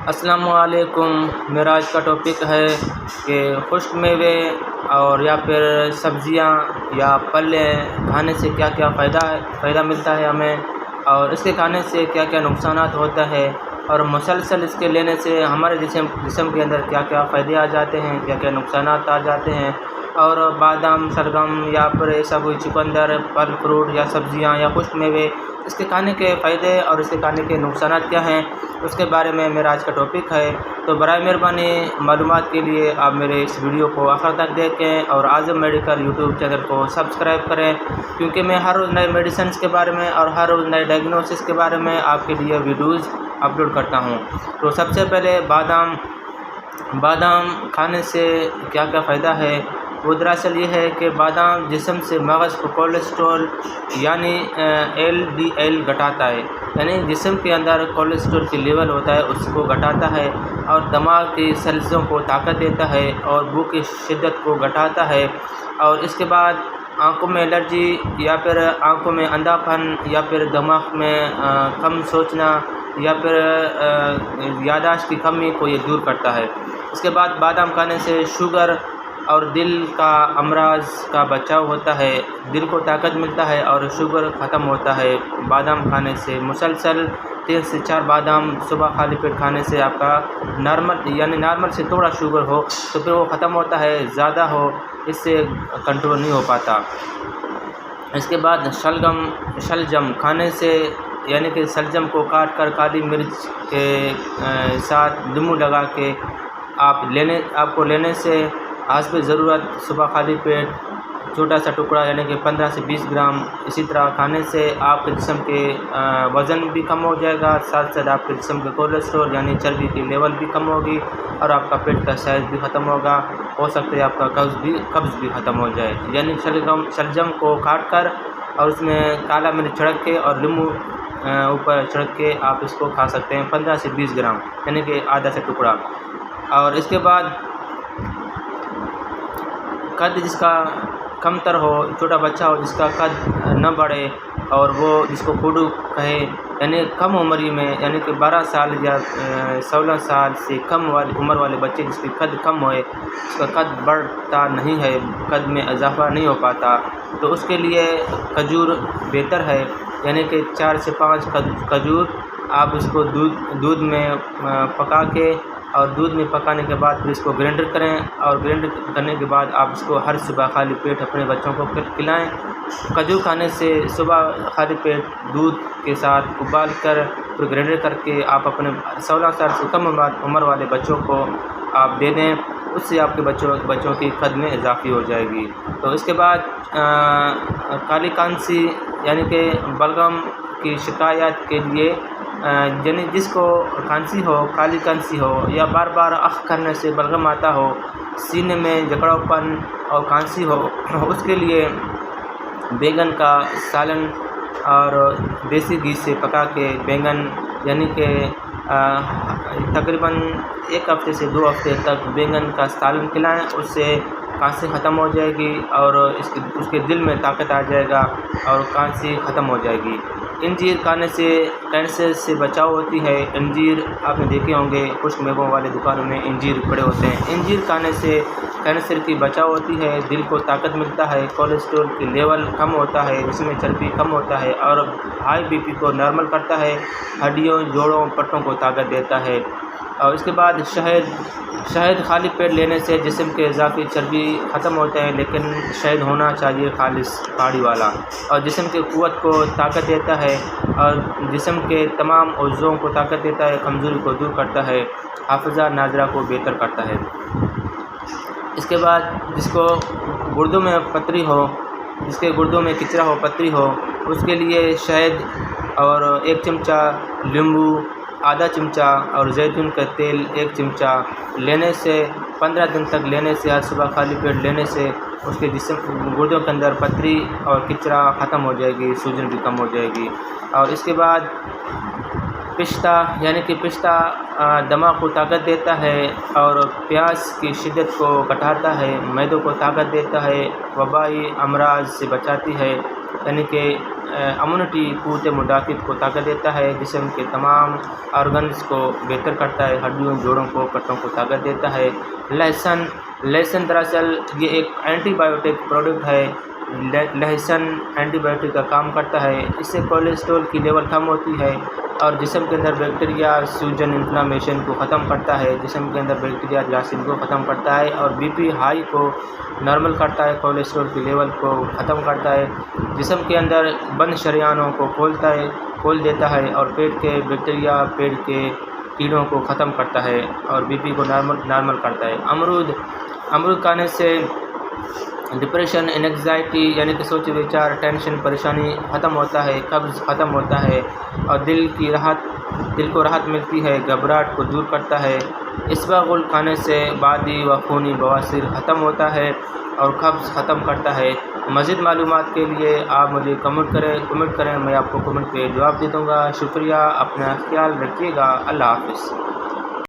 السلام علیکم۔ میرا آج کا ٹاپک ہے کہ خشک میوے اور یا پھر سبزیاں یا پھل کھانے سے کیا کیا فائدہ ملتا ہے ہمیں، اور اس کے کھانے سے کیا کیا نقصانات ہوتا ہے، اور مسلسل اس کے لینے سے ہمارے جسم کے اندر کیا کیا فائدے آ جاتے ہیں، کیا کیا نقصانات آ جاتے ہیں، اور بادام، شلگم یا پھر ایسا کوئی چقندر، پھل فروٹ یا سبزیاں یا خشک میوے، اس کے کھانے کے فائدے اور اس کے کھانے کے نقصانات کیا ہیں، اس کے بارے میں میرا آج کا ٹاپک ہے۔ تو برائے مہربانی معلومات کے لیے آپ میرے اس ویڈیو کو آخر تک دیکھیں اور اعظم میڈیکل یوٹیوب چینل کو سبسکرائب کریں، کیونکہ میں ہر روز نئے میڈیسنز کے بارے میں اور ہر روز نئے ڈائگنوسس کے بارے میں آپ کے لیے ویڈیوز اپلوڈ کرتا ہوں۔ تو سب سے پہلے بادام کھانے سے کیا کیا فائدہ ہے، وہ دراصل یہ ہے کہ بادام جسم سے مغز کو کولیسٹرول یعنی LDL گھٹاتا ہے، یعنی جسم کے اندر کولیسٹرول کی لیول ہوتا ہے اس کو گھٹاتا ہے، اور دماغ کی سیلزوں کو طاقت دیتا ہے اور بھوک کی شدت کو گھٹاتا ہے، اور اس کے بعد آنکھوں میں الرجی یا پھر آنکھوں میں اندھا پن یا پھر دماغ میں کم سوچنا یا پھر یادداشت کی کمی کو یہ دور کرتا ہے۔ اس کے بعد بادام کھانے سے شوگر اور دل کا امراض کا بچاؤ ہوتا ہے، دل کو طاقت ملتا ہے اور شوگر ختم ہوتا ہے بادام کھانے سے۔ مسلسل 3 سے 4 بادام صبح خالی پیٹ کھانے سے آپ کا نارمل سے تھوڑا شوگر ہو تو پھر وہ ختم ہوتا ہے، زیادہ ہو اس سے کنٹرول نہیں ہو پاتا۔ اس کے بعد شلجم کھانے سے، یعنی کہ شلجم کو کاٹ کر کالی مرچ کے ساتھ لیمو لگا کے آپ کو لینے سے حسب ضرورت صبح خالی پیٹ چھوٹا سا ٹکڑا یعنی کہ 15 سے 20 گرام اسی طرح کھانے سے آپ کے جسم کے وزن بھی کم ہو جائے گا، ساتھ ساتھ آپ کے جسم کے کولیسٹرول یعنی چربی کی لیول بھی کم ہوگی، اور آپ کا پیٹ کا سائز بھی ختم ہوگا، ہو سکتا ہے آپ کا قبض بھی ختم ہو جائے۔ یعنی شلجم کو کاٹ کر اور اس میں کالا مرچ چھڑک کے اور لیمو اوپر چھڑک کے آپ اس کو کھا سکتے ہیں 15 سے 20 گرام یعنی کہ آدھا سے ٹکڑا۔ اور اس کے بعد قد جس کا کم تر ہو، چھوٹا بچہ ہو جس کا قد نہ بڑھے، اور وہ جس کو کوڈو کہے، یعنی کم عمری میں، یعنی کہ 12 سال یا 16 سال سے کم عمر والے بچے جس کی قد کم ہوئے، اس کا قد بڑھتا نہیں ہے، قد میں اضافہ نہیں ہو پاتا، تو اس کے لیے کھجور بہتر ہے، یعنی کہ 4 سے 5 کھجور آپ اس کو دودھ میں پکا کے، اور دودھ میں پکانے کے بعد پھر اس کو گرائنڈر کریں، اور گرائنڈر کرنے کے بعد آپ اس کو ہر صبح خالی پیٹ اپنے بچوں کو کھلائیں۔ کھجور کھانے سے صبح خالی پیٹ دودھ کے ساتھ ابال کر پھر گرائنڈر کر کے آپ اپنے 16 سال سے کم عمر والے بچوں کو آپ دے دیں، اس سے آپ کے بچوں کی قد میں اضافی ہو جائے گی۔ تو اس کے بعد کالی کانسی یعنی کہ بلغم کی شکایت کے لیے، یعنی جس کو کھانسی ہو، کالی کانسی ہو، یا بار بار اخ کرنے سے بلغم آتا ہو، سینے میں جکڑاؤ پن اور کھانسی ہو، اس کے لیے بیگن کا سالن اور دیسی گھی سے پکا کے بیگن، یعنی کہ تقریباً 1 ہفتے سے 2 ہفتے تک بیگن کا سالن کھلائیں، اس سے کھانسی ختم ہو جائے گی اور اس کے دل میں طاقت آ جائے گا اور کھانسی ختم ہو جائے گی۔ انجیر کھانے سے کینسر سے بچاؤ ہوتی ہے۔ انجیر آپ نے دیکھے ہوں گے، خشک میووں والے دکانوں میں انجیر پڑے ہوتے ہیں۔ انجیر کھانے سے کینسر کی بچاؤ ہوتی ہے، دل کو طاقت ملتا ہے، کولیسٹرول کی لیول کم ہوتا ہے، جس میں چربی کم ہوتا ہے، اور ہائی BP کو نارمل کرتا ہے، ہڈیوں، جوڑوں، پٹوں کو طاقت دیتا ہے۔ اور اس کے بعد شہد خالی پیٹ لینے سے جسم کے اضافی چربی ختم ہوتے ہیں، لیکن شہد ہونا چاہیے خالص پہاڑی والا، اور جسم کی قوت کو طاقت دیتا ہے، اور جسم کے تمام عضووں کو طاقت دیتا ہے، کمزوری کو دور کرتا ہے، حافظہ ناظرہ کو بہتر کرتا ہے۔ اس کے بعد جس کو گردوں میں پتری ہو، جس کے گردوں میں کچرا ہو، پتری ہو، اس کے لیے شہد اور 1 چمچہ لیمبو، آدھا چمچہ اور زیتون کا تیل 1 چمچہ لینے سے 15 دن تک لینے سے، ہر صبح خالی پیٹ لینے سے اس کے گردوں کے اندر پتری اور کچرا ختم ہو جائے گی، سوجن بھی کم ہو جائے گی۔ اور اس کے بعد پستہ، یعنی کہ پستہ دماغ کو طاقت دیتا ہے اور پیاس کی شدت کو گھٹاتا ہے، معدے کو طاقت دیتا ہے، وبائی امراض سے بچاتی ہے، یعنی کہ امیونٹی قوت مدافعت کو طاقت دیتا ہے، جسم کے تمام آرگنز کو بہتر کرتا ہے، ہڈیوں جوڑوں کو پٹوں کو طاقت دیتا ہے۔ لہسن دراصل یہ ایک اینٹی بائیوٹک پروڈکٹ ہے۔ لہسن اینٹی بائیوٹک کا کام کرتا ہے، اس سے کولیسٹرول کی لیول کم ہوتی ہے اور جسم کے اندر بیکٹیریا سوجن انفلاممیشن کو ختم کرتا ہے، جسم کے اندر بیکٹیریا جراثیم کو ختم کرتا ہے اور بی پی ہائی کو نارمل کرتا ہے، کولیسٹرول کی لیول کو ختم کرتا ہے، جسم کے اندر بند شریانوں کو کھول دیتا ہے اور پیٹ کے بیکٹیریا پیٹ کے کیڑوں کو ختم کرتا ہے اور بی پی کو نارمل کرتا ہے۔ امرود کھانے سے ڈپریشن، انگزائٹی یعنی کہ سوچ وچار، ٹینشن، پریشانی ختم ہوتا ہے، قبض ختم ہوتا ہے اور دل کو راحت ملتی ہے، گھبراہٹ کو دور کرتا ہے۔ اسباغول کھانے سے بادی و خونی بواسیر ختم ہوتا ہے اور قبض ختم کرتا ہے۔ مزید معلومات کے لیے آپ مجھے کمنٹ کریں، میں آپ کو کمنٹ پہ جواب دے دوں گا۔ شکریہ، اپنا خیال رکھیے گا، اللہ حافظ۔